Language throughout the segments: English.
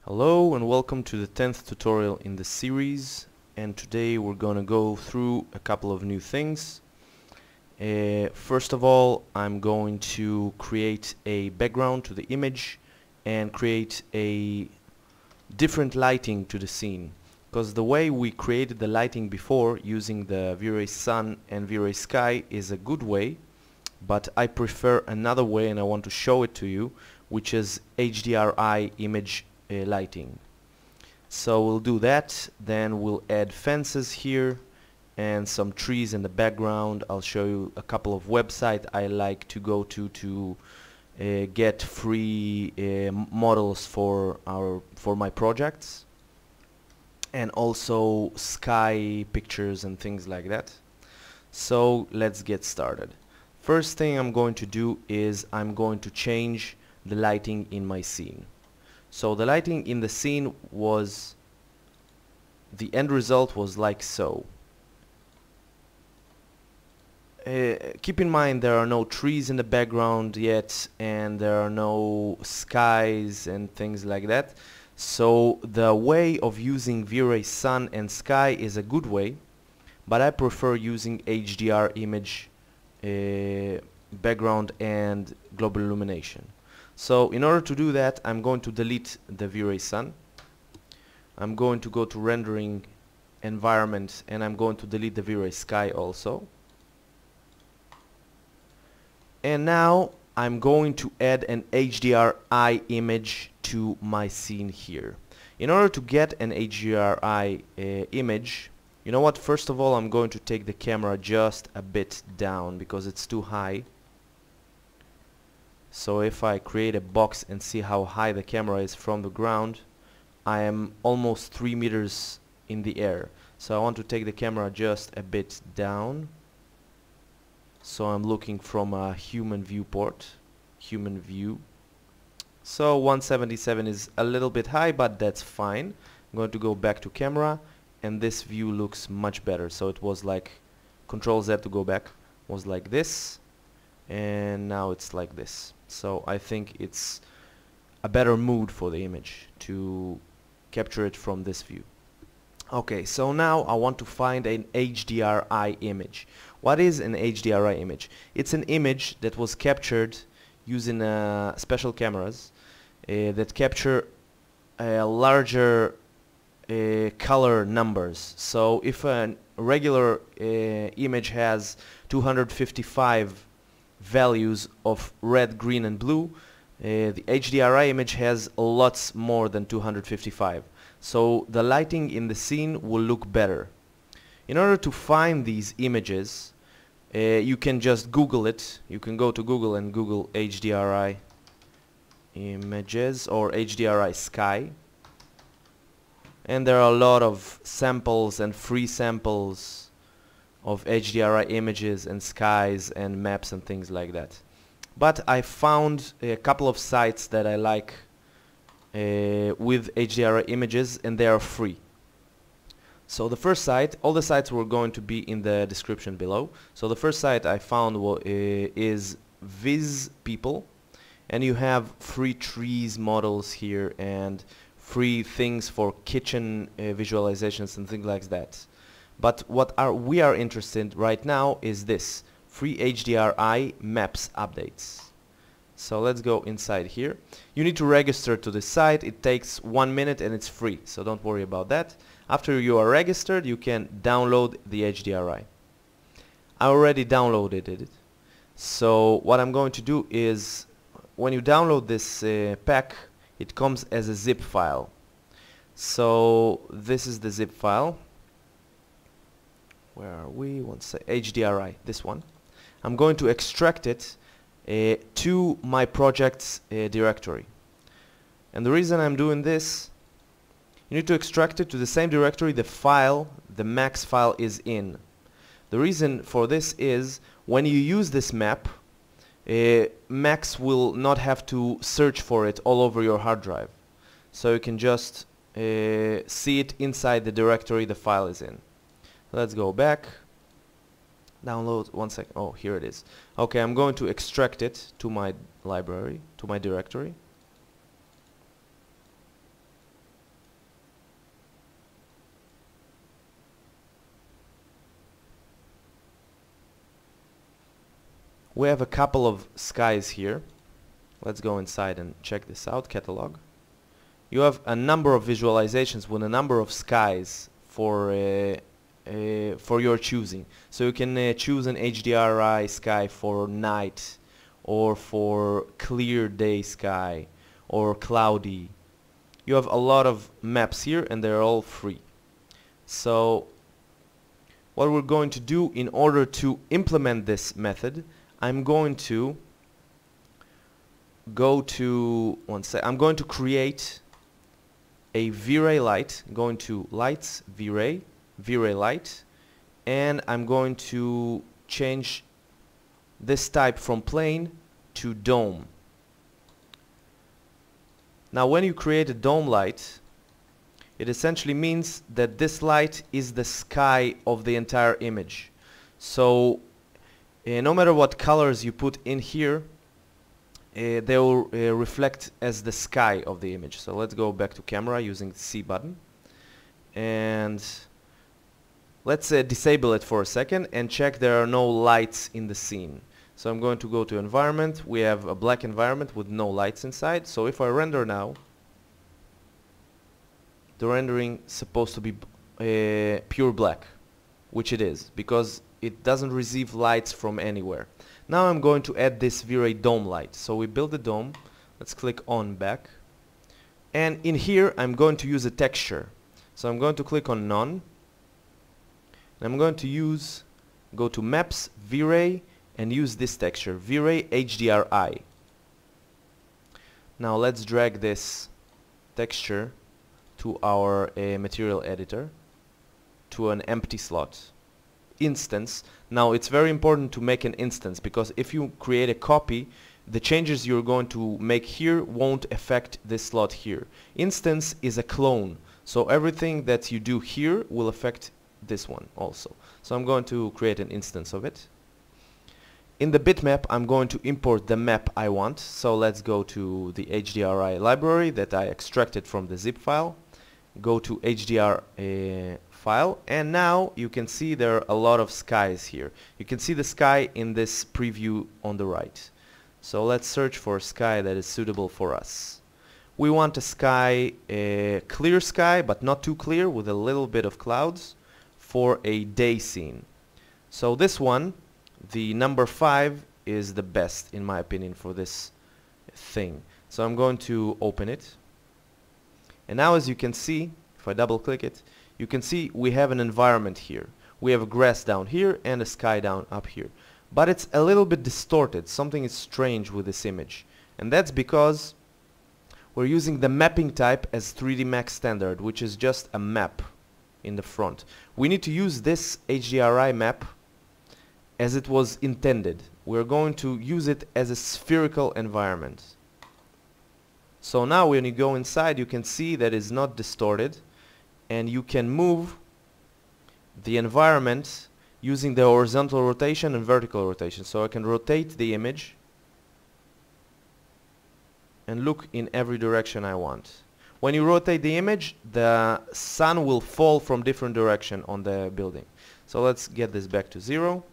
Hello and welcome to the 10th tutorial in the series, and today we're gonna go through a couple of new things. First of all, I'm going to create a background to the image and create a different lighting to the scene, because the way we created the lighting before using the V-Ray Sun and V-Ray Sky is a good way, but I prefer another way and I want to show it to you, which is HDRI image lighting. So we'll do that, then we'll add fences here and some trees in the background. I'll show you a couple of websites I like to go to get free models for my projects, and also sky pictures and things like that. So let's get started. First thing I'm going to do is I'm going to change the lighting in my scene. So the lighting in the scene was, the end result was like so. Keep in mind there are no trees in the background yet, and there are no skies and things like that. So the way of using V-Ray Sun and Sky is a good way, but I prefer using HDR image background and Global Illumination. So in order to do that, I'm going to delete the V-Ray Sun. I'm going to go to rendering environment, and I'm going to delete the V-Ray Sky also. And now I'm going to add an HDRI image to my scene here. In order to get an HDRI image, you know what, first of all I'm going to take the camera just a bit down because it's too high. So if I create a box and see how high the camera is from the ground, I am almost 3 meters in the air. So I want to take the camera just a bit down. So I'm looking from a human viewport, human view. So 177 is a little bit high, but that's fine. I'm going to go back to camera, and this view looks much better. So it was like Control Z to go back, was like this, and now it's like this. So I think it's a better mood for the image to capture it from this view. Okay, so now I want to find an HDRI image. What is an HDRI image? It's an image that was captured using special cameras that capture larger color numbers. So if a regular image has 255 values of red, green and blue, the HDRI image has lots more than 255. So the lighting in the scene will look better. In order to find these images, you can just Google it. You can go to Google and Google HDRI images or HDRI sky. And there are a lot of samples and free samples of HDRI images and skies and maps and things like that. But I found a couple of sites that I like with HDRI images, and they are free. So the first site, all the sites were going to be in the description below. So the first site I found is Viz People, and you have free trees models here and free things for kitchen visualizations and things like that. But what we are interested in right now is this free HDRI maps updates. So let's go inside here. You need to register to the site. It takes 1 minute and it's free, so don't worry about that. After you are registered, you can download the HDRI. I already downloaded it. So what I'm going to do is, when you download this pack, it comes as a zip file. So this is the zip file. Where are we? HDRI, this one. I'm going to extract it to my project's directory. And the reason I'm doing this, you need to extract it to the same directory the file, the max file is in. The reason for this is when you use this map, Max will not have to search for it all over your hard drive. So you can just see it inside the directory the file is in. Let's go back. Download, 1 second. Oh, here it is. Okay, I'm going to extract it to my library, to my directory. we have a couple of skies here. Let's go inside and check this out. Catalog. You have a number of visualizations with a number of skies for your choosing. So you can choose an HDRI sky for night, or for clear day sky, or cloudy. You have a lot of maps here and they're all free. So what we're going to do in order to implement this method, I'm going to go to I'm going to create a V-Ray light. Going to lights, V-Ray light, and I'm going to change this type from plane to dome. Now when you create a dome light, it essentially means that this light is the sky of the entire image. So no matter what colors you put in here, they will reflect as the sky of the image. So let's go back to camera using the C button, and let's disable it for a second and check there are no lights in the scene. So I'm going to go to environment. We have a black environment with no lights inside. So if I render now, the rendering is supposed to be pure black, which it is, because it doesn't receive lights from anywhere. Now I'm going to add this VrayDome Light. So we build the dome. Let's click on back. And in here I'm going to use a texture. So I'm going to click on none. And I'm going to go to maps, V-Ray, and use this texture, vrayHDRI. Now let's drag this texture to our material editor, to an empty slot instance. Now it's very important to make an instance, because if you create a copy, the changes you're going to make here won't affect this slot here. Instance is a clone, so everything that you do here will affect this one also. So I'm going to create an instance of it. In the bitmap, I'm going to import the map I want. So let's go to the HDRI library that I extracted from the zip file. Go to HDR file, and now you can see there are a lot of skies here. You can see the sky in this preview on the right. So let's search for a sky that is suitable for us. We want a sky, a clear sky, but not too clear, with a little bit of clouds, for a day scene. So this one, the number 5, is the best in my opinion for this thing. So I'm going to open it, and now as you can see, if I double click it, you can see we have an environment here. We have a grass down here and a sky down up here, but it's a little bit distorted. Something is strange with this image, and that's because we're using the mapping type as 3D Max standard, which is just a map in the front. We need to use this HDRI map as it was intended. We're going to use it as a spherical environment. So now when you go inside, you can see that it's not distorted, and you can move the environment using the horizontal rotation and vertical rotation. So I can rotate the image and look in every direction I want. When you rotate the image, the sun will fall from different direction on the building. So let's get this back to 0.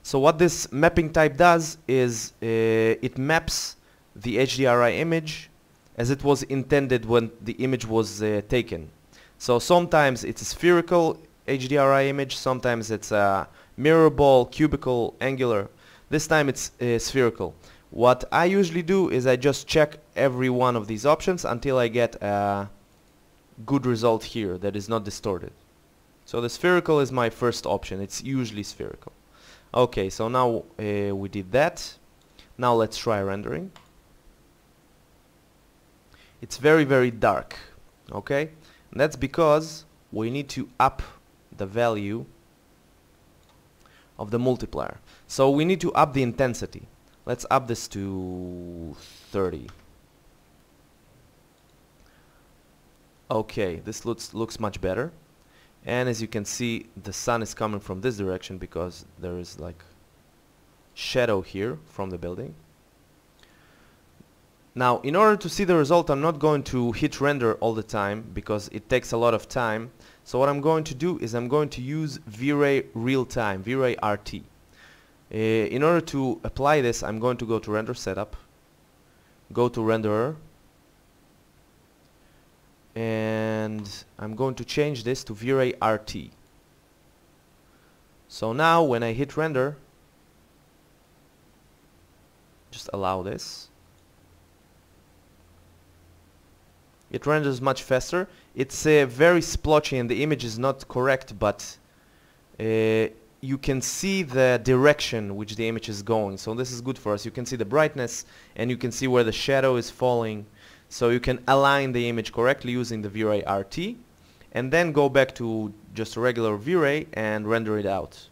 So what this mapping type does is it maps the HDRI image as it was intended when the image was taken. So sometimes it's a spherical HDRI image, sometimes it's a mirror ball, cubical, angular. This time it's spherical. What I usually do is I just check every one of these options until I get a good result here that is not distorted. So the spherical is my first option. It's usually spherical. Okay, so now we did that. Now let's try rendering. It's very, very dark. Okay, and that's because we need to up the value of the multiplier. So we need to up the intensity. Let's up this to 30. Okay, this looks much better. And as you can see, the sun is coming from this direction because there is like shadow here from the building. Now, in order to see the result, I'm not going to hit render all the time because it takes a lot of time. So what I'm going to do is I'm going to use V-Ray real time, V-Ray RT. In order to apply this, I'm going to go to Render Setup, go to Renderer, and I'm going to change this to vrayRT. So now when I hit render, just allow this, it renders much faster. It's very splotchy and the image is not correct, but you can see the direction which the image is going. So this is good for us. You can see the brightness and you can see where the shadow is falling. So you can align the image correctly using the vrayRT, and then go back to just a regular V-Ray and render it out.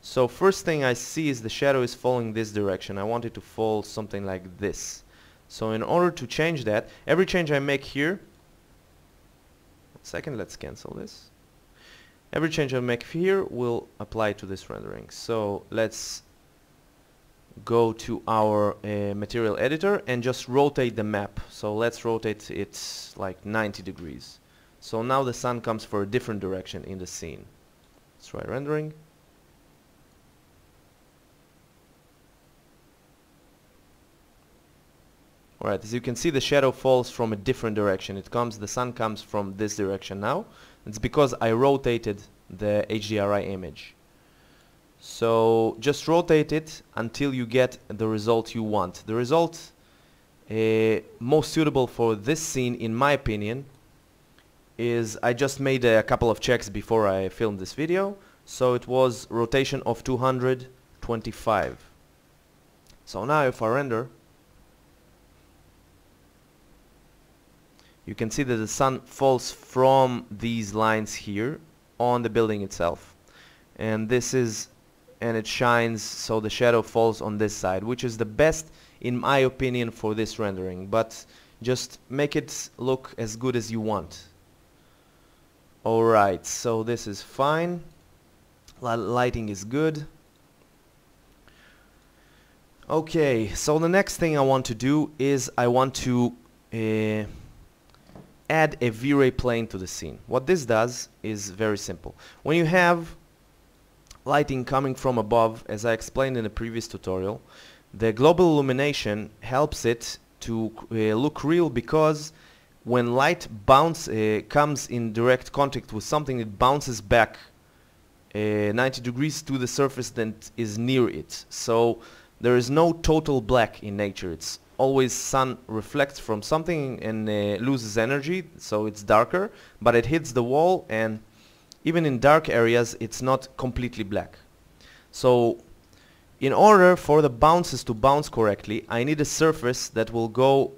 So first thing I see is the shadow is falling this direction. I want it to fall something like this. So in order to change that, every change I make here, one second, let's cancel this. Every change I make here will apply to this rendering. So let's go to our material editor and just rotate the map. So let's rotate it like 90 degrees. So now the sun comes for a different direction in the scene. Let's try rendering. Alright, as you can see, the shadow falls from a different direction. The sun comes from this direction now. It's because I rotated the HDRI image. So just rotate it until you get the result you want. The result most suitable for this scene, in my opinion, is I just made a couple of checks before I filmed this video. So it was rotation of 225. So now if I render, you can see that the sun falls from these lines here on the building itself. And this is, and it shines, so the shadow falls on this side, which is the best in my opinion for this rendering. But just make it look as good as you want. Alright, so this is fine. Lighting is good. Okay, so the next thing I want to do is I want to add a VrayPlane to the scene. What this does is very simple. When you have lighting coming from above, as I explained in the previous tutorial, the Global Illumination helps it to look real, because when light comes in direct contact with something, it bounces back 90 degrees to the surface that is near it. So there is no total black in nature. It's always sun reflects from something and loses energy, so it's darker, but it hits the wall, and even in dark areas it's not completely black. So in order for the bounces to bounce correctly, I need a surface that will go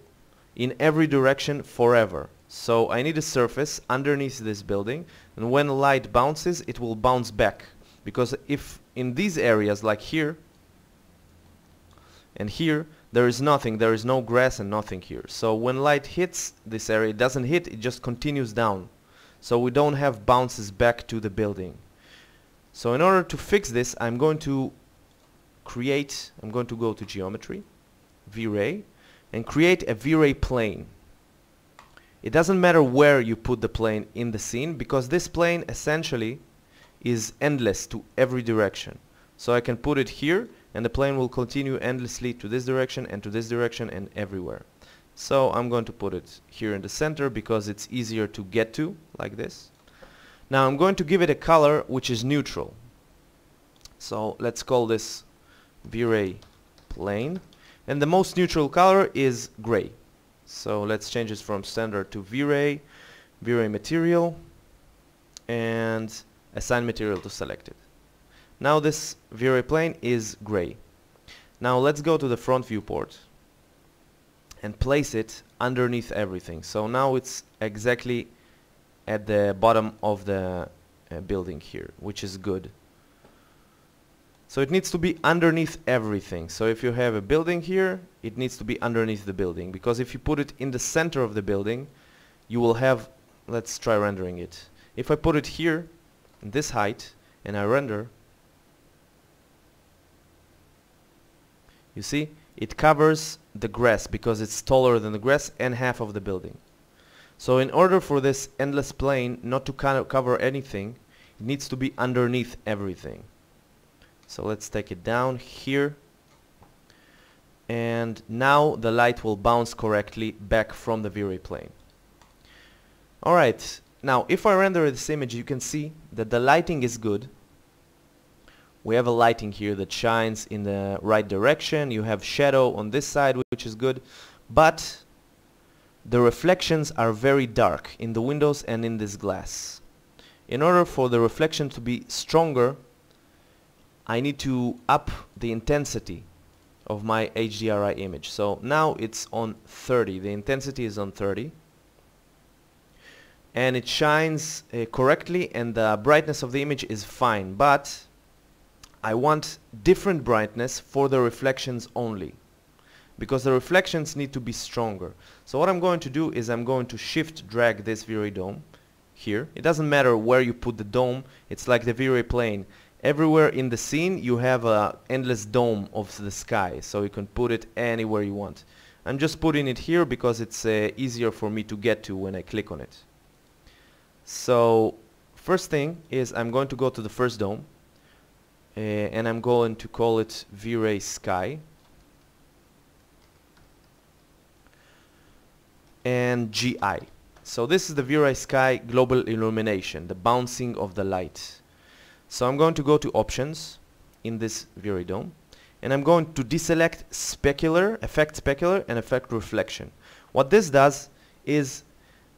in every direction forever. So I need a surface underneath this building, and when light bounces, it will bounce back. Because if in these areas, like here and here, there is nothing, there is no grass and nothing here. So when light hits this area, it doesn't hit, it just continues down. So we don't have bounces back to the building. So in order to fix this, I'm going to go to Geometry, V-Ray, and create a VrayPlane. It doesn't matter where you put the plane in the scene, because this plane essentially is endless to every direction. So I can put it here, and the plane will continue endlessly to this direction and to this direction and everywhere. So I'm going to put it here in the center because it's easier to get to, like this. Now I'm going to give it a color which is neutral. So let's call this VrayPlane, and the most neutral color is gray. So let's change this from standard to V-Ray, V-Ray material, and assign material to selected. Now this VrayPlane is gray. Now let's go to the front viewport and place it underneath everything. So now it's exactly at the bottom of the building here, which is good. So it needs to be underneath everything. So if you have a building here, it needs to be underneath the building, because if you put it in the center of the building, you will have, let's try rendering it. If I put it here, in this height, and I render, you see, it covers the grass because it's taller than the grass and half of the building. So in order for this endless plane not to kind of cover anything, it needs to be underneath everything. So let's take it down here. And now the light will bounce correctly back from the VrayPlane. Alright, now if I render this image, you can see that the lighting is good. We have a lighting here that shines in the right direction. You have shadow on this side, which is good, but the reflections are very dark in the windows and in this glass. In order for the reflection to be stronger, I need to up the intensity of my HDRI image. So now it's on 30. The intensity is on 30. And it shines correctly, and the brightness of the image is fine. But I want different brightness for the reflections only, because the reflections need to be stronger. So what I'm going to do is I'm going to shift drag this VrayDome here. It doesn't matter where you put the dome. It's like the VrayPlane. Everywhere in the scene you have a endless dome of the sky, so you can put it anywhere you want. I'm just putting it here because it's easier for me to get to when I click on it. So first thing is I'm going to go to the first dome, and I'm going to call it VraySky and GI. So this is the VraySky Global Illumination, the bouncing of the light. So I'm going to go to options in this VrayDome, and I'm going to deselect specular, effect specular, and effect reflection. What this does is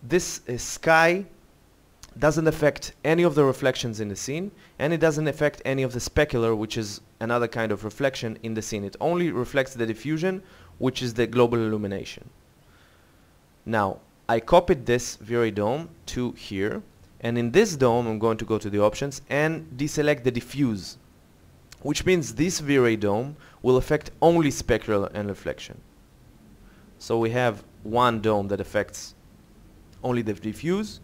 this sky doesn't affect any of the reflections in the scene, and it doesn't affect any of the specular, which is another kind of reflection in the scene. It only reflects the diffusion, which is the global illumination. Now I copied this VrayDome to here, and in this dome I'm going to go to the options and deselect the diffuse, which means this VrayDome will affect only specular and reflection. So we have one dome that affects only the diffuse,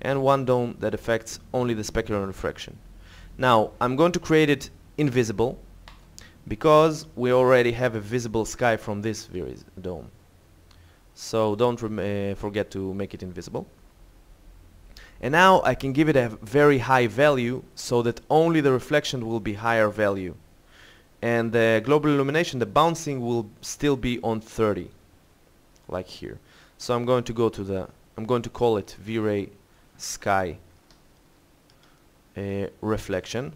and one dome that affects only the specular and reflection. Now I'm going to create it invisible, because we already have a visible sky from this VrayDome. So don't forget to make it invisible. And now I can give it a very high value so that only the reflection will be higher value. And the global illumination, the bouncing, will still be on 30, like here. So I'm going to go to the, I'm going to call it VraySky reflection.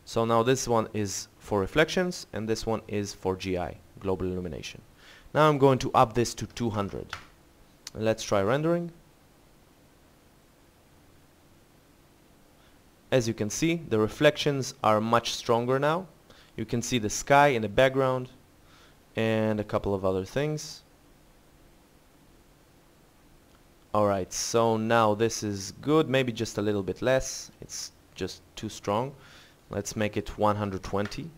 So now this one is for reflections and this one is for GI, global illumination. Now I'm going to up this to 200. Let's try rendering. As you can see, the reflections are much stronger now. You can see the sky in the background and a couple of other things. Alright, so now this is good, maybe just a little bit less. It's just too strong. Let's make it 120.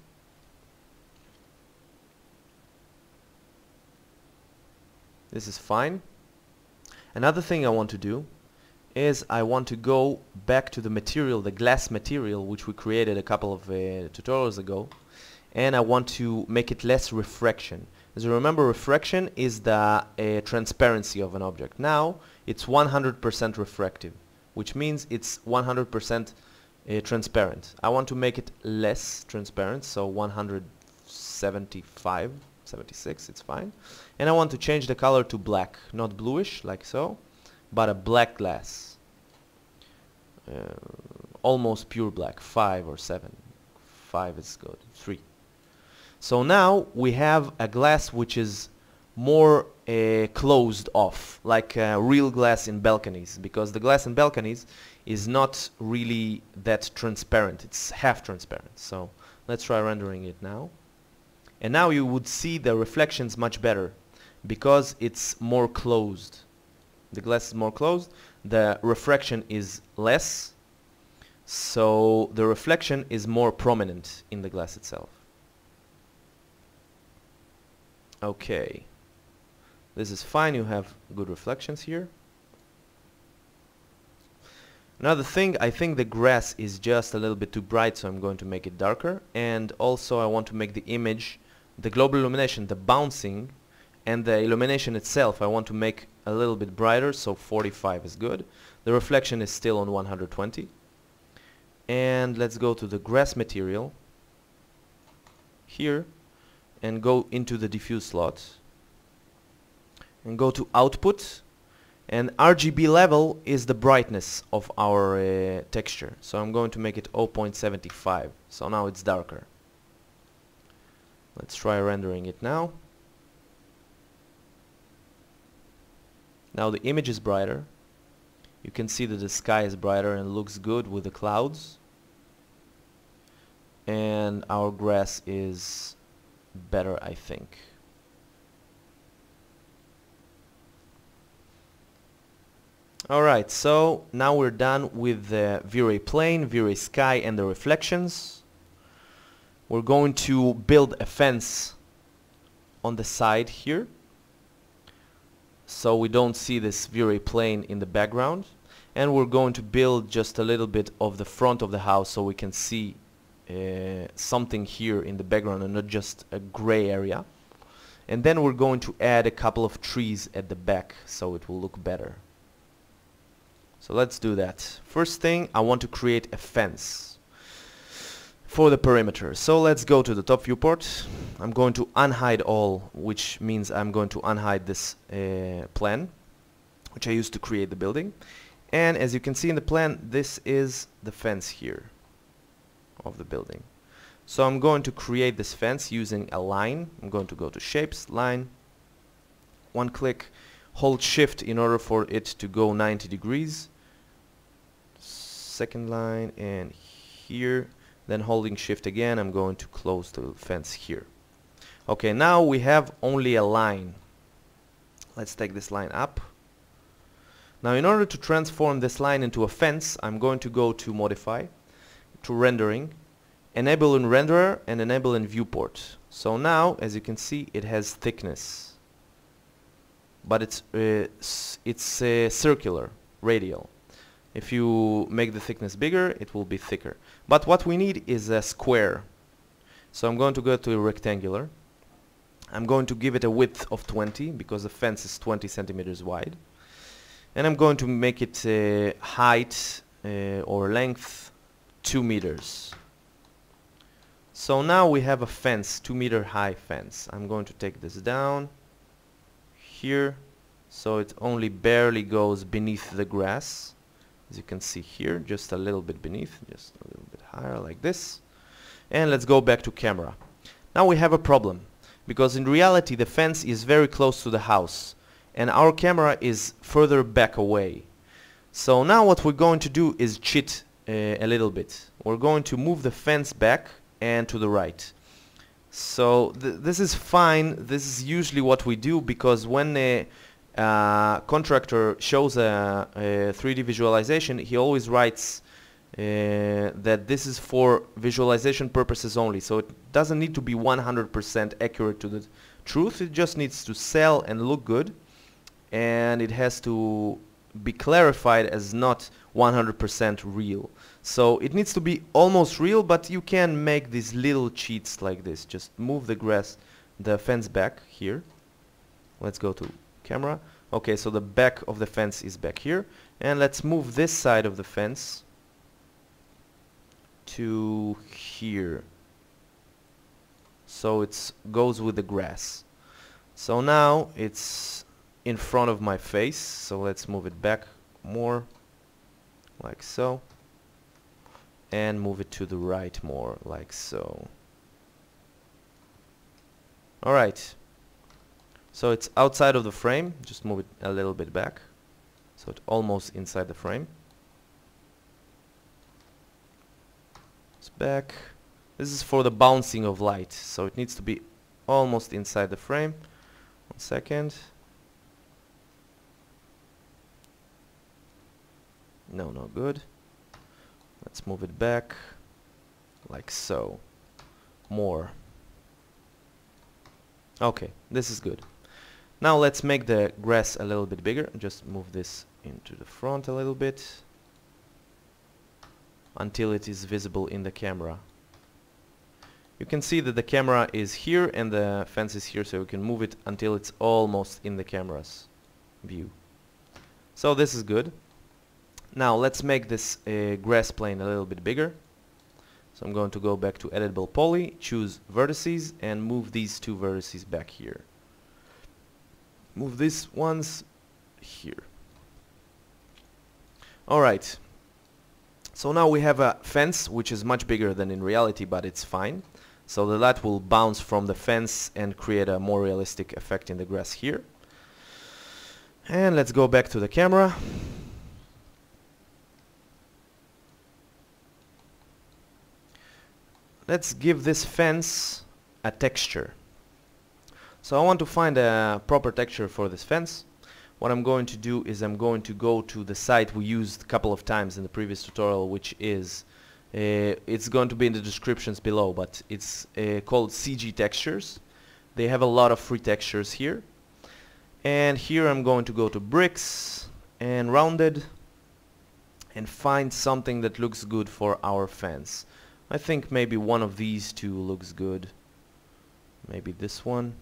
This is fine. Another thing I want to do is I want to go back to the material, the glass material, which we created a couple of tutorials ago, and I want to make it less refraction. As you remember, refraction is the transparency of an object. Now it's 100% refractive, which means it's 100% transparent. I want to make it less transparent, so 175, 76, it's fine. And I want to change the color to black, not bluish like so, but a black glass. Almost pure black, 5 or 7. 5 is good, 3. So now we have a glass which is more closed off, like real glass in balconies, because the glass in balconies is not really that transparent, it's half transparent. So let's try rendering it now. And now you would see the reflections much better, because it's more closed. The glass is more closed, the refraction is less, so the reflection is more prominent in the glass itself. Okay, this is fine, you have good reflections here. Another thing, I think the grass is just a little bit too bright, so I'm going to make it darker. And also I want to make the image, the global illumination, the bouncing, and the illumination itself, I want to make a little bit brighter, so 45 is good. The reflection is still on 120. and let's go to the grass material here and go into the diffuse slot and go to output, and RGB level is the brightness of our texture, so I'm going to make it 0.75, so now it's darker. Let's try rendering it now. Now the image is brighter. You can see that the sky is brighter and looks good with the clouds, and our grass is better, I think. Alright, so now we're done with the VrayPlane, VraySky and the reflections. We're going to build a fence on the side here, so we don't see this VrayPlane in the background, and we're going to build just a little bit of the front of the house so we can see something here in the background and not just a gray area. And then we're going to add a couple of trees at the back so it will look better. So let's do that. First thing, I want to create a fence for the perimeter. So let's go to the top viewport. I'm going to unhide all, which means I'm going to unhide this plan, which I used to create the building. And as you can see in the plan, this is the fence here of the building. So I'm going to create this fence using a line. I'm going to go to shapes, line, one click, hold shift in order for it to go 90 degrees. Second line, and here, then holding shift again, I'm going to close the fence here. Okay, now we have only a line. Let's take this line up. Now in order to transform this line into a fence, I'm going to go to modify, to rendering, enable in renderer and enable in viewport. So now, as you can see, it has thickness, but it's circular, radial. If you make the thickness bigger, it will be thicker. But what we need is a square. So I'm going to go to rectangular. I'm going to give it a width of 20 because the fence is 20 centimeters wide. And I'm going to make it height or length 2 meters. So now we have a fence, 2-meter high fence. I'm going to take this down here so it only barely goes beneath the grass. As you can see here, just a little bit beneath, just a little bit higher like this. And let's go back to camera. Now we have a problem, because in reality the fence is very close to the house and our camera is further back away. So now what we're going to do is cheat a little bit. We're going to move the fence back and to the right. So this is fine. This is usually what we do, because when contractor shows a 3D visualization, he always writes that this is for visualization purposes only. So it doesn't need to be 100% accurate to the truth. It just needs to sell and look good, and it has to be clarified as not 100% real. So it needs to be almost real, but you can make these little cheats like this. Just move the fence back here. Let's go to camera. Okay, so the back of the fence is back here, and let's move this side of the fence to here so it goes with the grass. So now it's in front of my face, so let's move it back more like so, and move it to the right more like so. Alright, so it's outside of the frame. Just move it a little bit back so it's almost inside the frame. It's back. This is for the bouncing of light, so it needs to be almost inside the frame. 1 second. No, no good. Let's move it back like so. More. Okay, this is good. Now let's make the grass a little bit bigger. Just move this into the front a little bit until it is visible in the camera. You can see that the camera is here and the fence is here, so we can move it until it's almost in the camera's view. So this is good. Now let's make this grass plane a little bit bigger. So I'm going to go back to editable poly, choose vertices, and move these two vertices back here. Move these ones here. Alright. So now we have a fence which is much bigger than in reality, but it's fine. So the light will bounce from the fence and create a more realistic effect in the grass here. And let's go back to the camera. Let's give this fence a texture. So I want to find a proper texture for this fence. What I'm going to do is I'm going to go to the site we used a couple of times in the previous tutorial, which is it's going to be in the descriptions below, but it's called CG Textures. They have a lot of free textures here. And here I'm going to go to bricks and rounded and find something that looks good for our fence. I think maybe one of these two looks good. Maybe this one.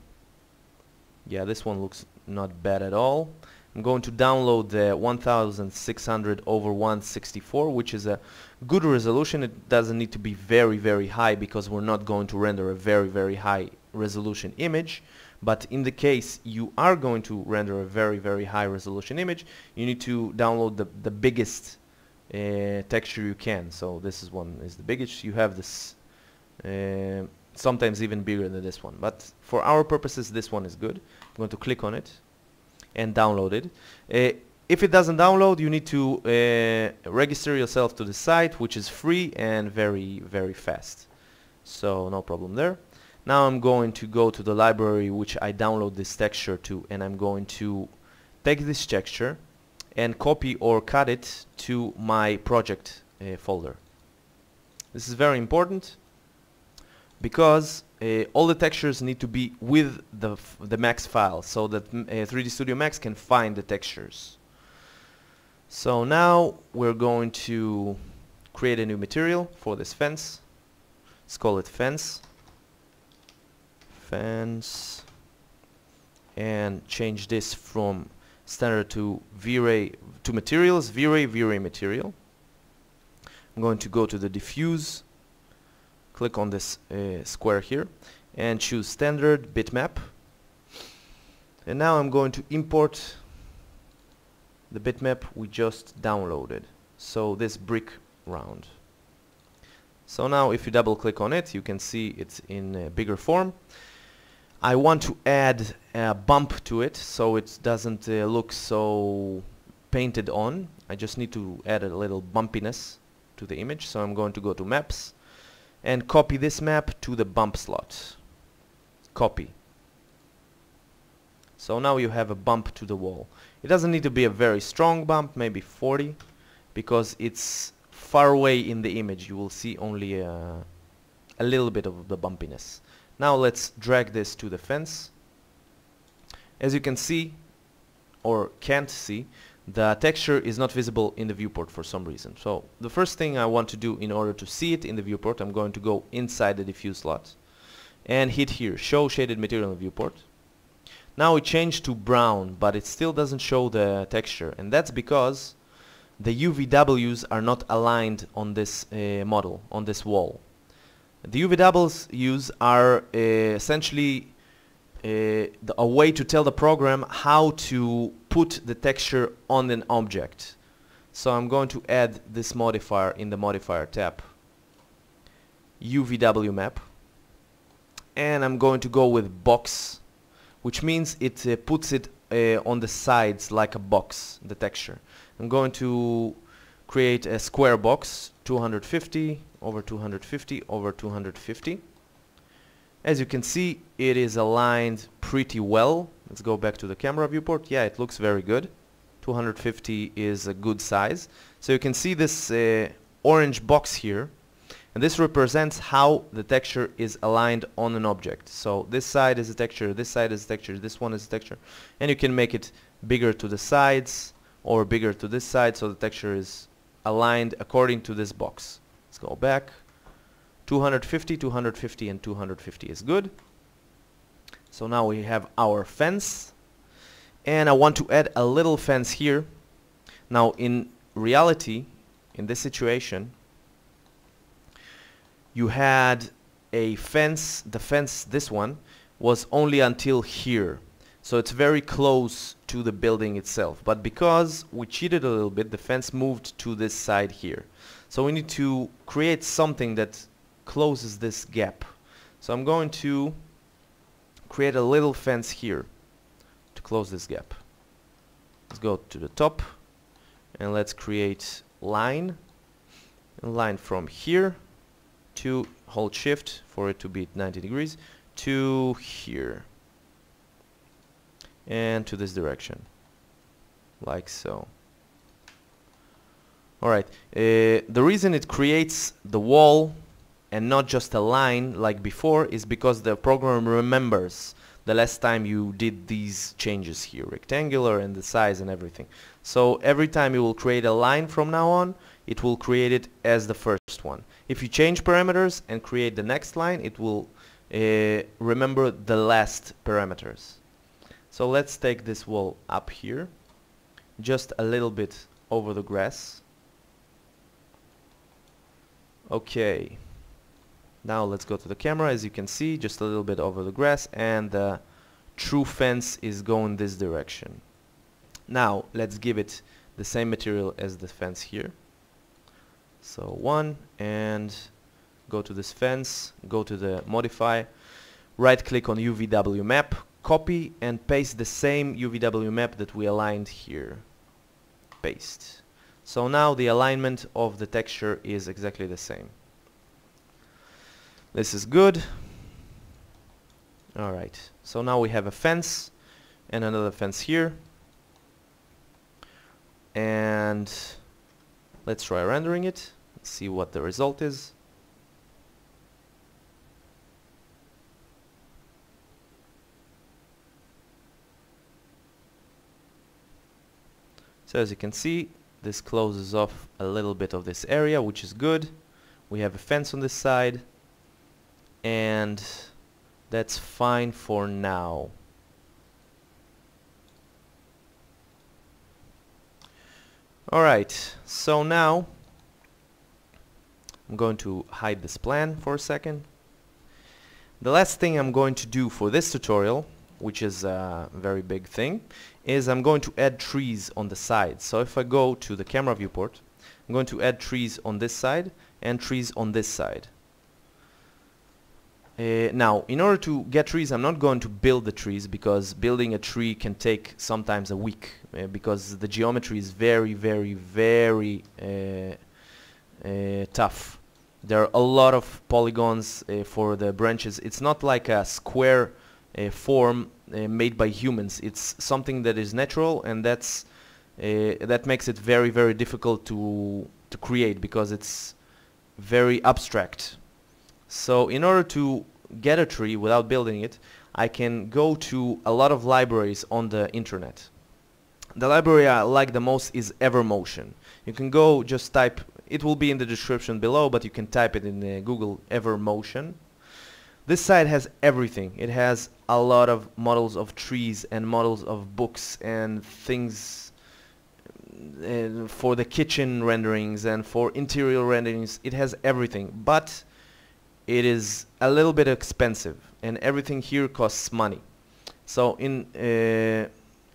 Yeah, this one looks not bad at all. I'm going to download the 1600 over 164, which is a good resolution. It doesn't need to be very, very high because we're not going to render a very, very high resolution image. But in the case you are going to render a very, very high resolution image, you need to download the biggest texture you can. So this one is the biggest. You have this sometimes even bigger than this one, but for our purposes this one is good. I'm going to click on it and download it. If it doesn't download, you need to register yourself to the site, which is free and very, very fast. So no problem there. Now I'm going to go to the library which I download this texture to, and I'm going to take this texture and copy or cut it to my project folder. This is very important because all the textures need to be with the Max file so that 3D Studio Max can find the textures. So now we're going to create a new material for this fence. Let's call it fence. And change this from standard to V-Ray to materials, V-Ray material. I'm going to go to the diffuse, click on this square here and choose standard bitmap, and now I'm going to import the bitmap we just downloaded, so this brick round. So now if you double click on it, you can see it's in a bigger form. I want to add a bump to it so it doesn't look so painted on. I just need to add a little bumpiness to the image, so I'm going to go to maps and copy this map to the bump slot. Copy. So now you have a bump to the wall. It doesn't need to be a very strong bump, maybe 40, because it's far away in the image. You will see only a little bit of the bumpiness. Now let's drag this to the fence. As you can see, or can't see, the texture is not visible in the viewport for some reason. So the first thing I want to do in order to see it in the viewport, I'm going to go inside the diffuse slot and hit here, show shaded material in the viewport. Now it changed to brown, but it still doesn't show the texture, and that's because the UVWs are not aligned on this model, on this wall. The UVWs are essentially a way to tell the program how to put the texture on an object. So I'm going to add this modifier in the modifier tab, UVW map, and I'm going to go with box, which means it puts it on the sides like a box, the texture. I'm going to create a square box, 250 over 250 over 250. As you can see, it is aligned pretty well. Let's go back to the camera viewport. Yeah, it looks very good. 250 is a good size. So you can see this orange box here, and this represents how the texture is aligned on an object. So this side is a texture, this side is a texture, this one is a texture, and you can make it bigger to the sides or bigger to this side, so the texture is aligned according to this box. Let's go back. 250, 250, and 250 is good. So now we have our fence, and I want to add a little fence here. Now in reality, in this situation, you had a fence. The fence, this one, was only until here, so it's very close to the building itself. But because we cheated a little bit, the fence moved to this side here. So we need to create something that closes this gap. So I'm going to create a little fence here to close this gap. Let's go to the top and let's create line, a line from here to, hold shift for it to be at 90 degrees, to here and to this direction, like so. Alright, the reason it creates the wall and not just a line like before is because the program remembers the last time you did these changes here, rectangular and the size and everything. So every time you will create a line from now on, it will create it as the first one. If you change parameters and create the next line, it will remember the last parameters. So let's take this wall up here, just a little bit over the grass. Okay, now let's go to the camera. As you can see, just a little bit over the grass, and the true fence is going this direction. Now let's give it the same material as the fence here. So 1, and go to this fence, go to the modify, right click on UVW map, copy and paste the same UVW map that we aligned here. Paste. So now the alignment of the texture is exactly the same. This is good. Alright, so now we have a fence and another fence here. And let's try rendering it. Let's see what the result is. So as you can see, this closes off a little bit of this area, which is good. We have a fence on this side, and that's fine for now. Alright, so now I'm going to hide this plan for a second. The last thing I'm going to do for this tutorial, which is a very big thing, is I'm going to add trees on the sides. So if I go to the camera viewport, I'm going to add trees on this side and trees on this side. Now, in order to get trees, I'm not going to build the trees, because building a tree can take sometimes a week, because the geometry is very, very, very tough. There are a lot of polygons for the branches. It's not like a square form made by humans. It's something that is natural, and that makes it very, very difficult to create, because it's very abstract. So in order to get a tree without building it, I can go to a lot of libraries on the internet. The library I like the most is Evermotion. You can go, just type, it will be in the description below, but you can type it in Google, Evermotion. This site has everything. It has a lot of models of trees and models of books and things for the kitchen renderings and for interior renderings. It has everything, but it is a little bit expensive, and everything here costs money. So in a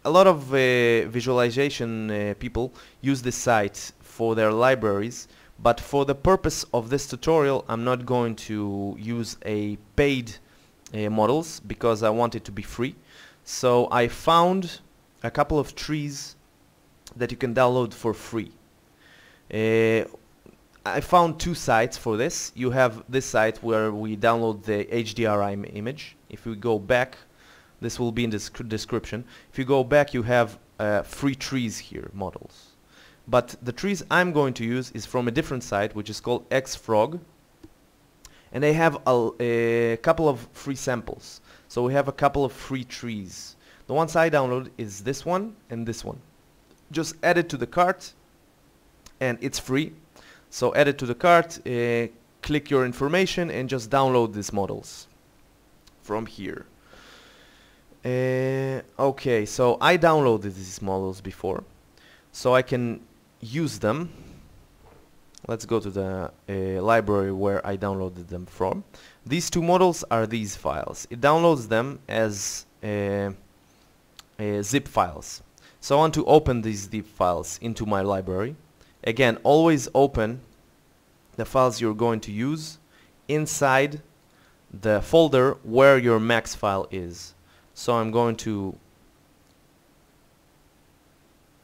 lot of visualization people use this site for their libraries, but for the purpose of this tutorial I'm not going to use a paid models, because I want it to be free. So I found a couple of trees that you can download for free. I found two sites for this. You have this site where we download the HDRI image. If we go back, this will be in the description. If you go back, you have free trees here, models. But the trees I'm going to use is from a different site, which is called XFrog, and they have a couple of free samples. So we have a couple of free trees. The ones I download is this one and this one. Just add it to the cart, and it's free. So add it to the cart, click your information, and just download these models from here. Okay, so I downloaded these models before, so I can use them, let's go to the library where I downloaded them from. These two models are these files. It downloads them as zip files. So I want to open these zip files into my library. Again, always open the files you're going to use inside the folder where your max file is. So I'm going to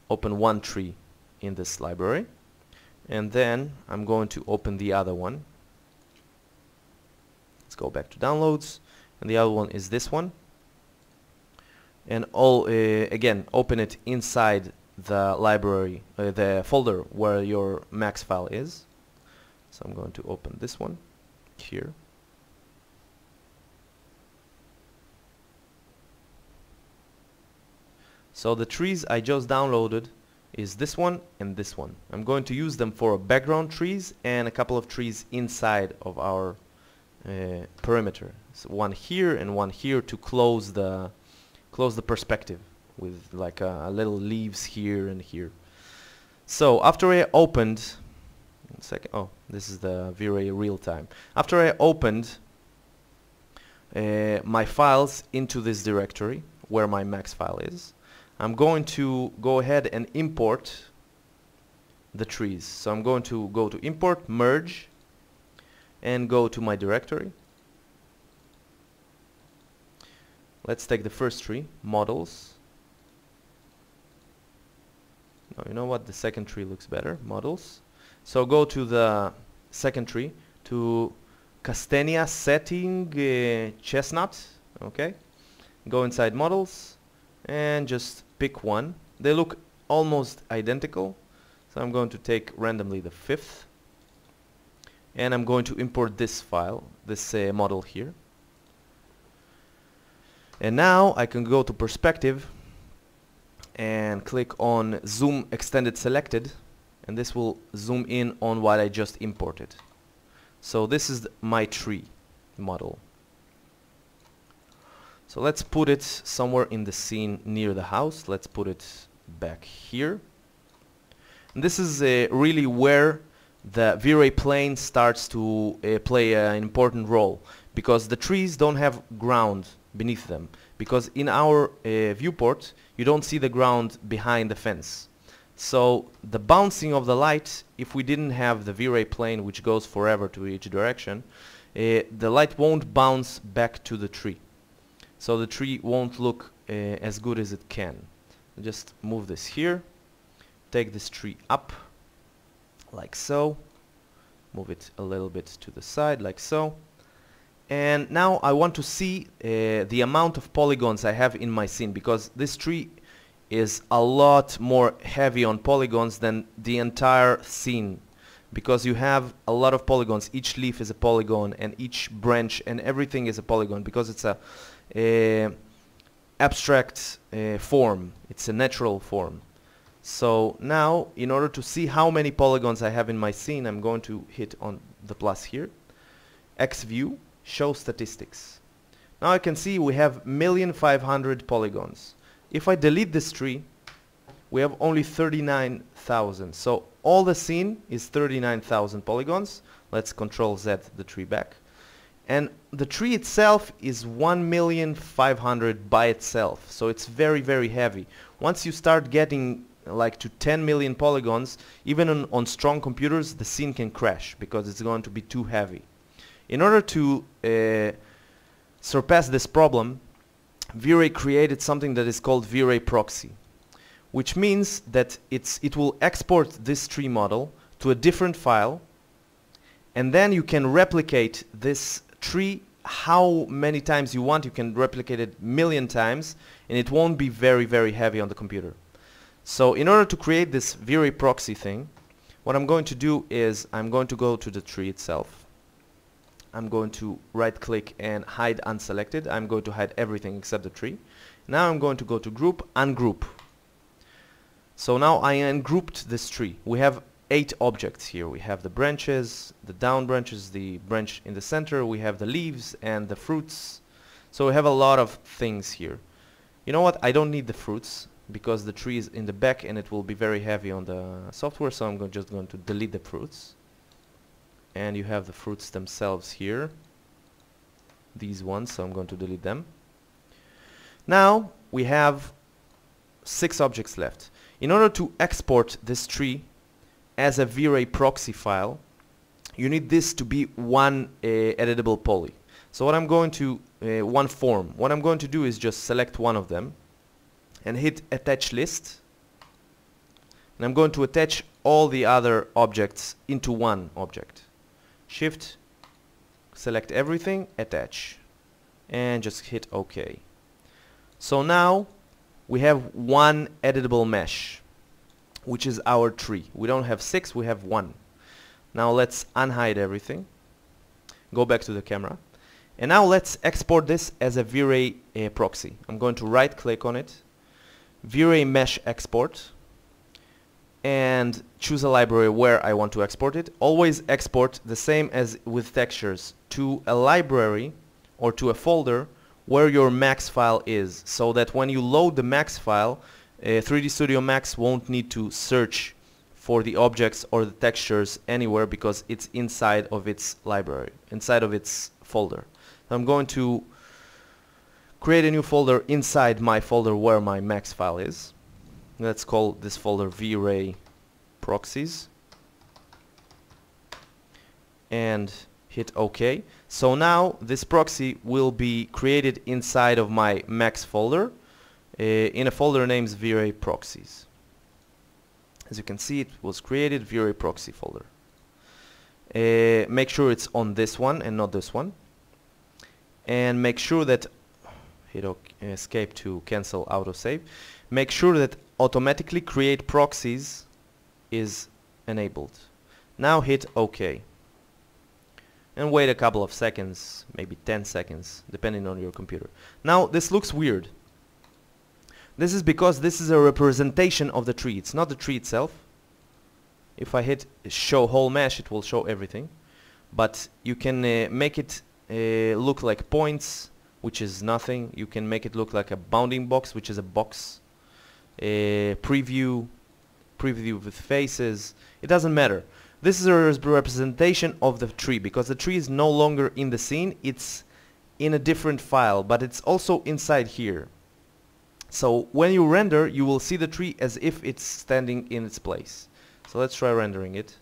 open one tree in this library, and then I'm going to open the other one. Let's go back to downloads, and the other one is this one. And again, open it inside the library, the folder where your max file is. So I'm going to open this one here. So the trees I just downloaded is this one and this one. I'm going to use them for background trees and a couple of trees inside of our perimeter. So one here and one here to close the perspective with like a little leaves here and here. So after I opened, this is the V-Ray real time. After I opened my files into this directory where my max file is, I'm going to go ahead and import the trees. So I'm going to go to import, merge, and go to my directory. Let's take the first tree, models. No, you know what? The second tree looks better, models. So go to the second tree, to Castania setting chestnut. Okay. Go inside models and just pick one. They look almost identical. So I'm going to take randomly the fifth. And I'm going to import this file, this model here. And now I can go to perspective and click on zoom extended selected, and this will zoom in on what I just imported. So this is my tree model. So let's put it somewhere in the scene near the house. Let's put it back here. And this is really where the VrayPlane starts to play an important role, because the trees don't have ground beneath them, because in our viewport you don't see the ground behind the fence. So the bouncing of the light, if we didn't have the VrayPlane, which goes forever to each direction, the light won't bounce back to the tree. So the tree won't look as good as it can. Just move this here, take this tree up like so, move it a little bit to the side like so, and now I want to see the amount of polygons I have in my scene, because this tree is a lot more heavy on polygons than the entire scene, because you have a lot of polygons. Each leaf is a polygon, and each branch and everything is a polygon, because it's a abstract form. It's a natural form. So now, in order to see how many polygons I have in my scene, I'm going to hit on the plus here, X view, show statistics. Now I can see we have 1,500,000 polygons. If I delete this tree, we have only 39,000. So all the scene is 39,000 polygons. Let's Control Z the tree back. And the tree itself is 1,500,000 by itself. So it's very, very heavy. Once you start getting like to 10 million polygons, even on strong computers, the scene can crash because it's going to be too heavy. In order to surpass this problem, V-Ray created something that is called VrayProxy, which means that it will export this tree model to a different file, and then you can replicate this tree how many times you want. You can replicate it 1,000,000 times, and it won't be very, very heavy on the computer. So in order to create this VrayProxy thing, what I'm going to do is I'm going to go to the tree itself. I'm going to right click and hide unselected. I'm going to hide everything except the tree. Now I'm going to go to group, ungroup. So now I ungrouped this tree. We have 8 objects here. We have the branches, the down branches, the branch in the center, we have the leaves and the fruits. So we have a lot of things here. You know what? I don't need the fruits, because the tree is in the back and it will be very heavy on the software, so I'm just going to delete the fruits. And you have the fruits themselves here, these ones, so I'm going to delete them. Now we have 6 objects left. In order to export this tree as a VrayProxy file, you need this to be one editable poly. So what I'm going to, one form, what I'm going to do is just select one of them and hit attach list, and I'm going to attach all the other objects into one object. Shift, select everything, attach, and just hit OK. So now we have one editable mesh, which is our tree. We don't have 6, we have 1. Now let's unhide everything, go back to the camera, and now let's export this as a VrayProxy. I'm going to right click on it, Vray Mesh Export, and choose a library where I want to export it. Always export the same as with textures, to a library or to a folder where your max file is, so that when you load the max file, 3D Studio Max won't need to search for the objects or the textures anywhere, because it's inside of its library, inside of its folder. So I'm going to create a new folder inside my folder where my max file is. Let's call this folder VrayProxies and hit OK. So now this proxy will be created inside of my max folder in a folder named VrayProxies. As you can see, it was created VrayProxy folder. Make sure it's on this one and not this one, and make sure that hit escape to cancel autosave. Make sure that automatically create proxies is enabled. Now hit OK and wait a couple of seconds, maybe 10 seconds, depending on your computer. Now this looks weird. This is because this is a representation of the tree. It's not the tree itself. If I hit show whole mesh, it will show everything. But you can make it look like points, which is nothing. You can make it look like a bounding box, which is a box. Preview with faces. It doesn't matter. This is a representation of the tree, because the tree is no longer in the scene. It's in a different file, but it's also inside here. So when you render, you will see the tree as if it's standing in its place. So let's try rendering it.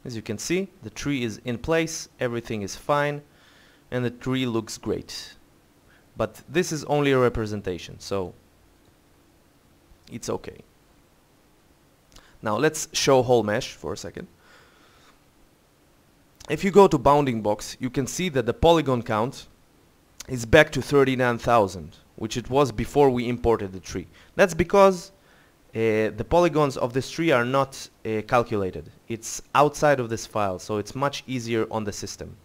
As you can see, the tree is in place, everything is fine, and the tree looks great. But this is only a representation, so it's okay. Now let's show whole mesh for a second. If you go to bounding box, you can see that the polygon count is back to 39,000, which it was before we imported the tree. That's because the polygons of this tree are not calculated. It's outside of this file, so it's much easier on the system.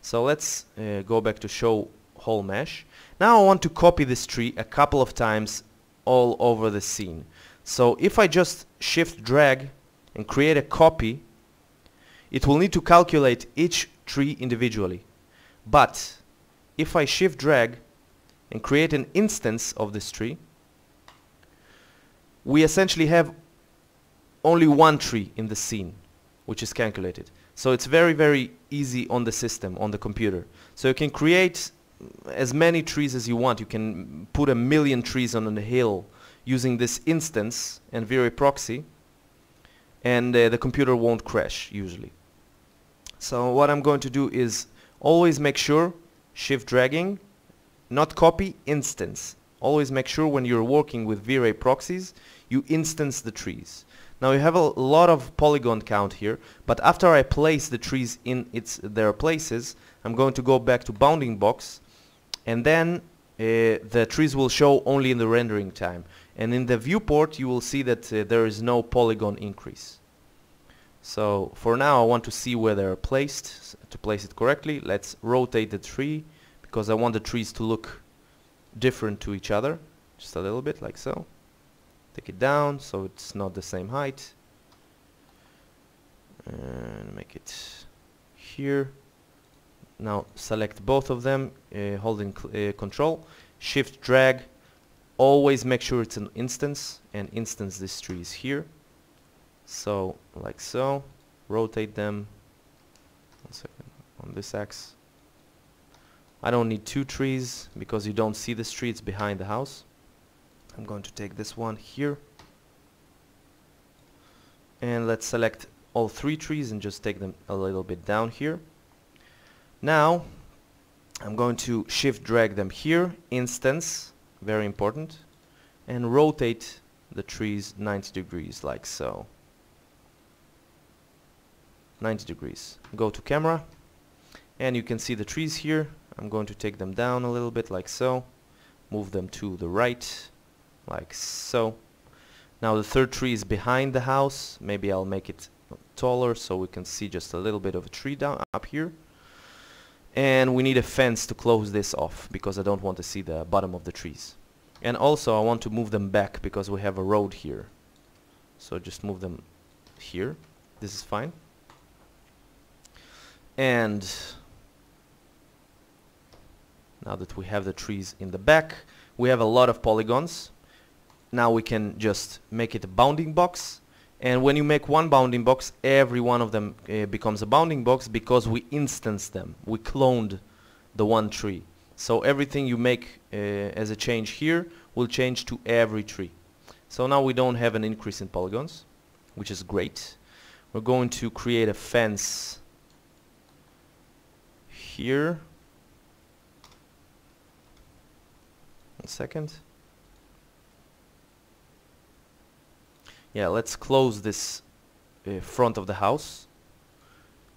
So let's go back to show whole mesh. Now I want to copy this tree a couple of times all over the scene. So if I just shift drag and create a copy, it will need to calculate each tree individually. But if I shift drag and create an instance of this tree, we essentially have only one tree in the scene, which is calculated. So it's very, very easy on the system, on the computer. So you can create as many trees as you want. You can put 1,000,000 trees on a hill using this instance and VrayProxy, and the computer won't crash usually. So what I'm going to do is always make sure, shift dragging, not copy, instance. Always make sure when you're working with VrayProxies, you instance the trees. Now you have a lot of polygon count here, but after I place the trees in their places, I'm going to go back to bounding box, and then the trees will show only in the rendering time. And in the viewport you will see that there is no polygon increase. So for now I want to see where they're placed. To place it correctly, let's rotate the tree, because I want the trees to look different to each other, just a little bit like so. Take it down so it's not the same height. And make it here. Now select both of them, holding control, shift drag. Always make sure it's an instance, and instance this tree is here. So like so, rotate them. 1 second, on this axis. I don't need 2 trees because you don't see this tree, it's behind the house. I'm going to take this one here. And let's select all 3 trees and just take them a little bit down here. Now I'm going to shift drag them here, instance, very important, and rotate the trees 90 degrees like so. 90 degrees. Go to camera and you can see the trees here. I'm going to take them down a little bit like so, move them to the right like so. Now the third tree is behind the house. Maybe I'll make it taller so we can see just a little bit of a tree down up here. And we need a fence to close this off because I don't want to see the bottom of the trees. And also I want to move them back because we have a road here. So just move them here. This is fine. And now that we have the trees in the back, we have a lot of polygons. Now we can just make it a bounding box. And when you make one bounding box, every one of them becomes a bounding box because we instanced them. We cloned the one tree. So everything you make as a change here will change to every tree. So now we don't have an increase in polygons, which is great. We're going to create a fence here. 1 second. Yeah, let's close this front of the house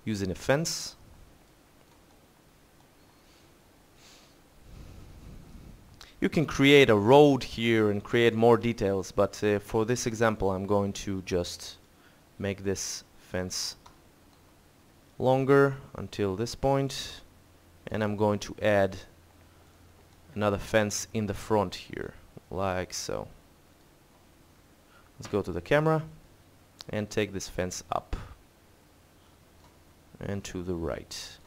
using a fence. You can create a road here and create more details, but for this example I'm going to just make this fence longer until this point, and I'm going to add another fence in the front here like so. Let's go to the camera and take this fence up and to the right.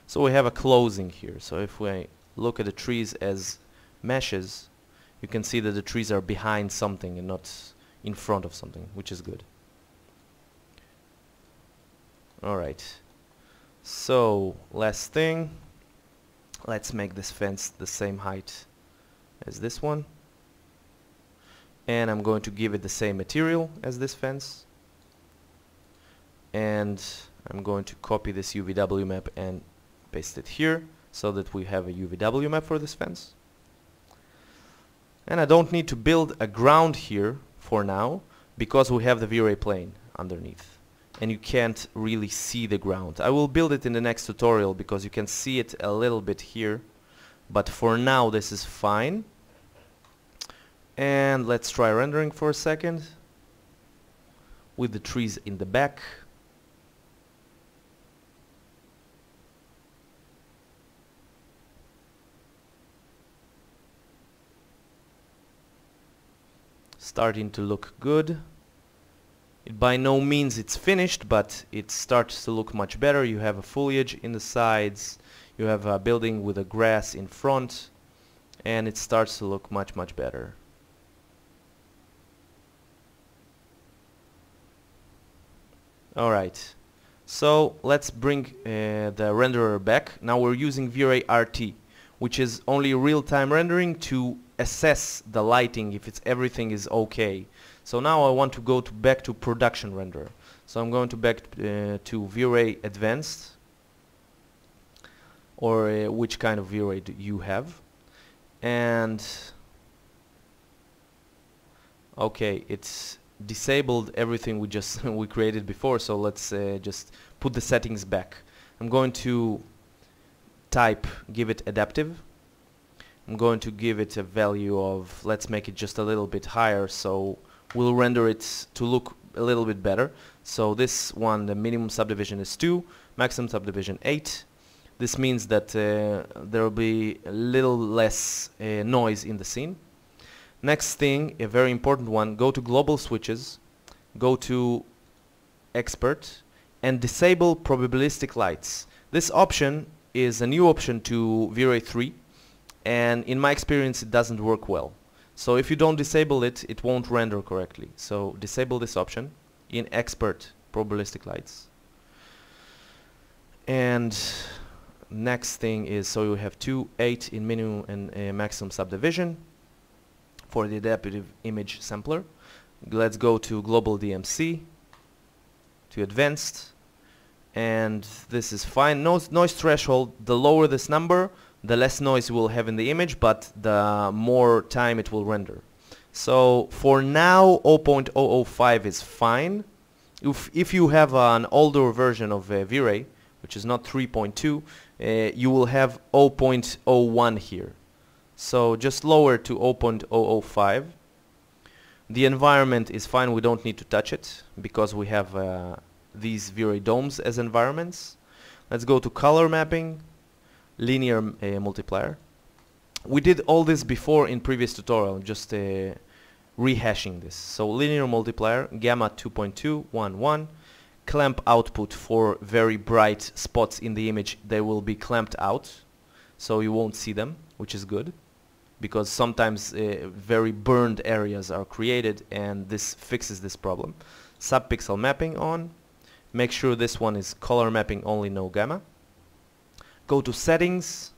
So we have a closing here. So if we look at the trees as meshes, you can see that the trees are behind something and not in front of something, which is good. Alright, so last thing, let's make this fence the same height as this one. And I'm going to give it the same material as this fence. And I'm going to copy this UVW map and paste it here so that we have a UVW map for this fence. And I don't need to build a ground here for now because we have the VrayPlane underneath. And you can't really see the ground. I will build it in the next tutorial because you can see it a little bit here. But for now this is fine. And let's try rendering for a second with the trees in the back. Starting to look good. By no means it's finished, but it starts to look much better. You have a foliage in the sides, you have a building with a grass in front, and it starts to look much better. Alright, so let's bring the renderer back. Now we're using vrayRT, which is only real-time rendering to assess the lighting if everything is okay. So now I want to go back to production render. So I'm going to back to V-Ray Advanced, or which kind of V-Ray do you have. And okay, it's disabled everything we just we created before, so let's just put the settings back. I'm going to give it adaptive. I'm going to give it a value of, let's make it just a little bit higher so we'll render it to look a little bit better. So this one, the minimum subdivision is 2, maximum subdivision 8. This means that there will be a little less noise in the scene. Next thing, a very important one, go to Global Switches, go to Expert, and disable probabilistic lights. This option is a new option to V-Ray 3, and in my experience it doesn't work well. So if you don't disable it, it won't render correctly. So disable this option in Expert probabilistic lights. And next thing is, so you have 8 in minimum and maximum subdivision for the adaptive image sampler. Let's go to Global DMC, to Advanced, and this is fine. Noise threshold, the lower this number, the less noise you will have in the image, but the more time it will render. So for now 0.005 is fine. If you have an older version of V-Ray, which is not 3.2, you will have 0.01 here. So just lower to 0.005. The environment is fine, we don't need to touch it because we have these V-Ray domes as environments. Let's go to color mapping, linear multiplier. We did all this before in previous tutorial, just rehashing this. So linear multiplier, gamma 2.211, clamp output for very bright spots in the image, they will be clamped out, so you won't see them, which is good, because sometimes very burned areas are created, and this fixes this problem. Subpixel mapping on, make sure this one is color mapping only, no gamma. Go to settings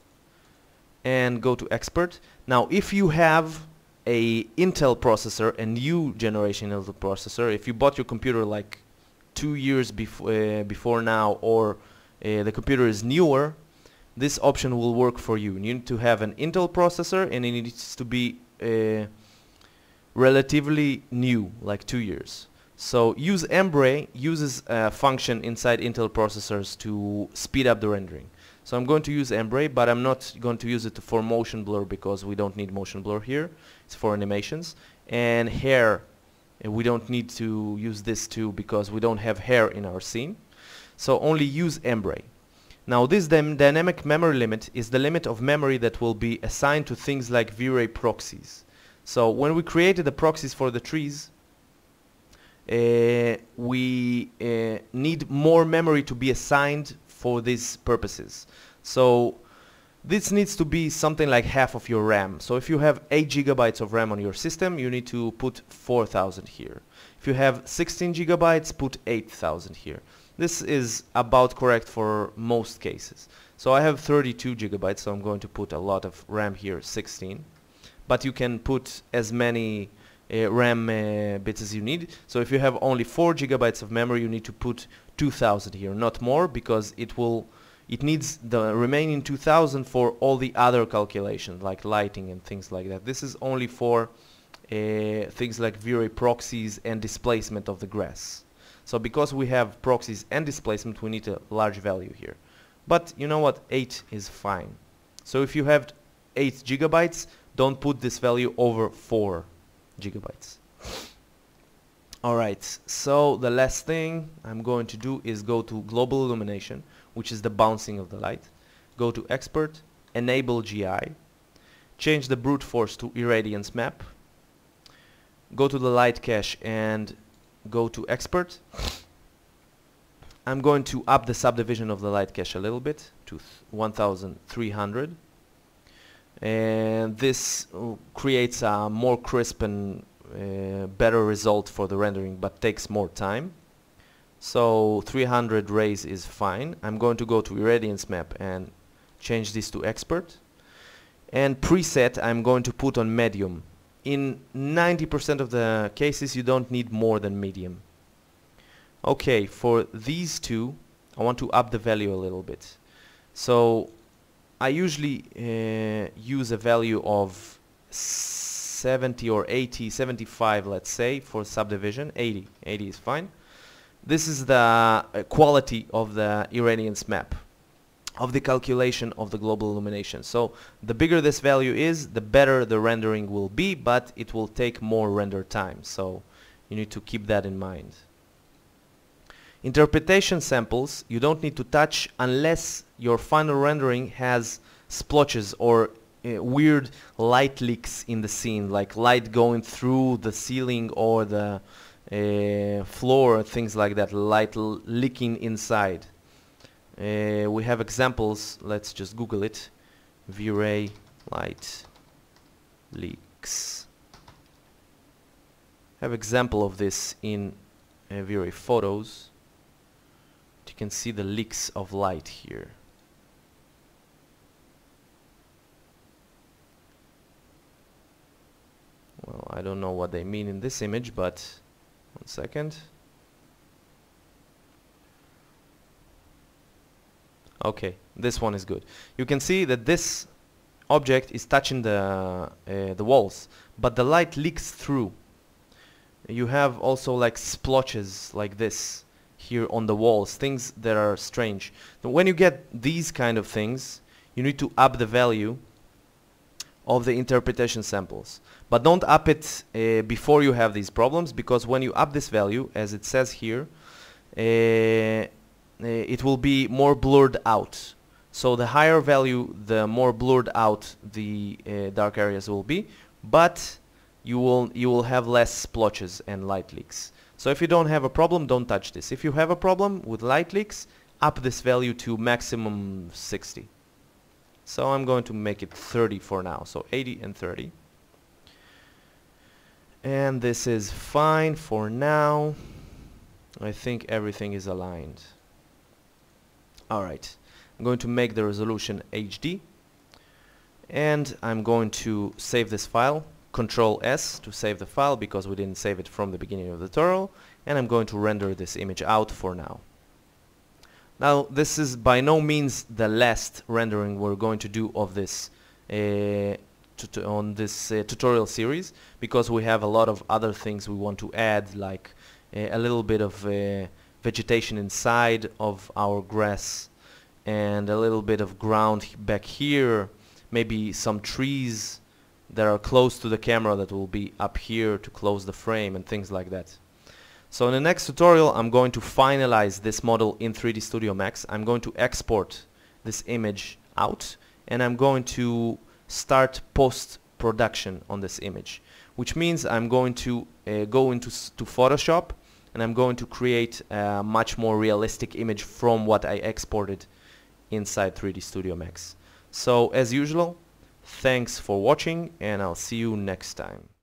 and go to expert. Now if you have a Intel processor, a new generation Intel processor, if you bought your computer like 2 years before now, or the computer is newer, this option will work for you. You need to have an Intel processor, and it needs to be relatively new, like 2 years. So use VrayDome uses a function inside Intel processors to speed up the rendering. So I'm going to use VrayDome, but I'm not going to use it for motion blur because we don't need motion blur here. It's for animations. And hair, we don't need to use this too because we don't have hair in our scene. So only use VrayDome. Now this dynamic memory limit is the limit of memory that will be assigned to things like V-Ray proxies. So when we created the proxies for the trees, we need more memory to be assigned for these purposes. So this needs to be something like half of your RAM. So if you have 8 gigabytes of RAM on your system, you need to put 4,000 here. If you have 16 gigabytes, put 8,000 here. This is about correct for most cases. So I have 32 gigabytes, so I'm going to put a lot of RAM here, 16. But you can put as many RAM bits as you need. So if you have only 4 gigabytes of memory, you need to put 2,000 here, not more, because it needs the remaining 2,000 for all the other calculations, like lighting and things like that. This is only for things like V-Ray proxies and displacement of the grass. So because we have proxies and displacement, we need a large value here. But you know what? 8 is fine. So if you have 8 gigabytes, don't put this value over 4 gigabytes. Alright, so the last thing I'm going to do is go to Global Illumination, which is the bouncing of the light. Go to Expert, Enable GI, change the brute force to irradiance map, go to the light cache and go to Expert. I'm going to up the subdivision of the light cache a little bit to 1300, and this creates a more crisp and better result for the rendering, but takes more time. So 300 rays is fine. I'm going to go to irradiance map and change this to Expert, and preset I'm going to put on medium. In 90% of the cases you don't need more than medium. Okay, for these two I want to up the value a little bit. So I usually use a value of 70 or 80, 75 let's say for subdivision. 80 is fine. This is the quality of the irradiance map, of the calculation of the global illumination. So the bigger this value is, the better the rendering will be, but it will take more render time. So you need to keep that in mind. Interpretation samples you don't need to touch unless your final rendering has splotches or weird light leaks in the scene, like light going through the ceiling or the floor, things like that, light leaking inside. We have examples. Let's just Google it. V-Ray light leaks. Have example of this in V-Ray photos. You can see the leaks of light here. Well, I don't know what they mean in this image, but 1 second. Okay, this one is good. You can see that this object is touching the walls, but the light leaks through. You have also like splotches like this here on the walls, things that are strange. Now, when you get these kind of things, you need to up the value of the interpretation samples. But don't up it before you have these problems, because when you up this value, as it says here, it will be more blurred out. So the higher value, the more blurred out the dark areas will be, but you will have less splotches and light leaks. So if you don't have a problem, don't touch this. If you have a problem with light leaks, up this value to maximum 60. So I'm going to make it 30 for now. So 80 and 30. And this is fine for now. I think everything is aligned. Alright, I'm going to make the resolution HD. And I'm going to save this file. Control S to save the file, because we didn't save it from the beginning of the tutorial. And I'm going to render this image out for now. Now, this is by no means the last rendering we're going to do of this tutorial series, because we have a lot of other things we want to add, like a little bit of vegetation inside of our grass, and a little bit of ground back here, maybe some trees that are close to the camera that will be up here to close the frame, and things like that. So in the next tutorial, I'm going to finalize this model in 3D Studio Max. I'm going to export this image out, and I'm going to start post-production on this image, which means I'm going to go into Photoshop, and I'm going to create a much more realistic image from what I exported inside 3D Studio Max. So as usual, thanks for watching, and I'll see you next time.